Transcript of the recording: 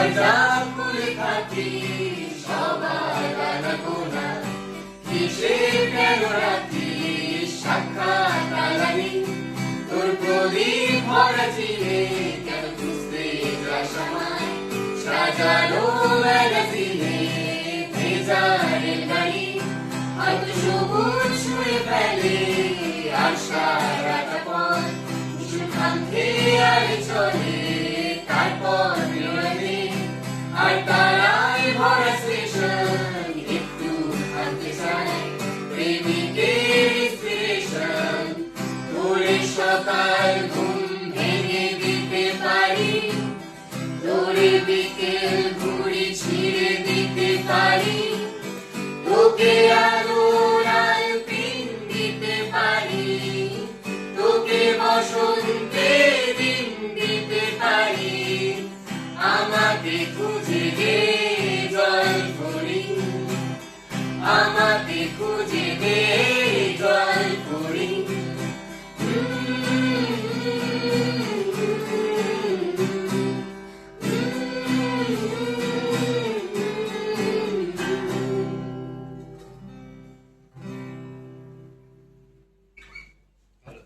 দরজা খুলে থাকি সবার আনাগোনা, কিসের কেন রাখি সাক্ষাৎ আলানি, তোর প্রদীপ ভরা চিনে কেন খুঁজতে যাস আমায়, সাজানো ম্যাগাজিনে ভেজা রেলগাড়ি, হয়তো সবুজ ছুঁয়ে ফেলে আর সারাটা পথ, সুখাম খেয়ে আর চলে তারপর বিরোধী, আর তারাই ভরা স্টেশন একটু থামতে চায়, প্রেমিকের ইন্সপিরেশন ধরে সকাল ঘুম ভেঙে দিতে পারি, ধরে বিকেল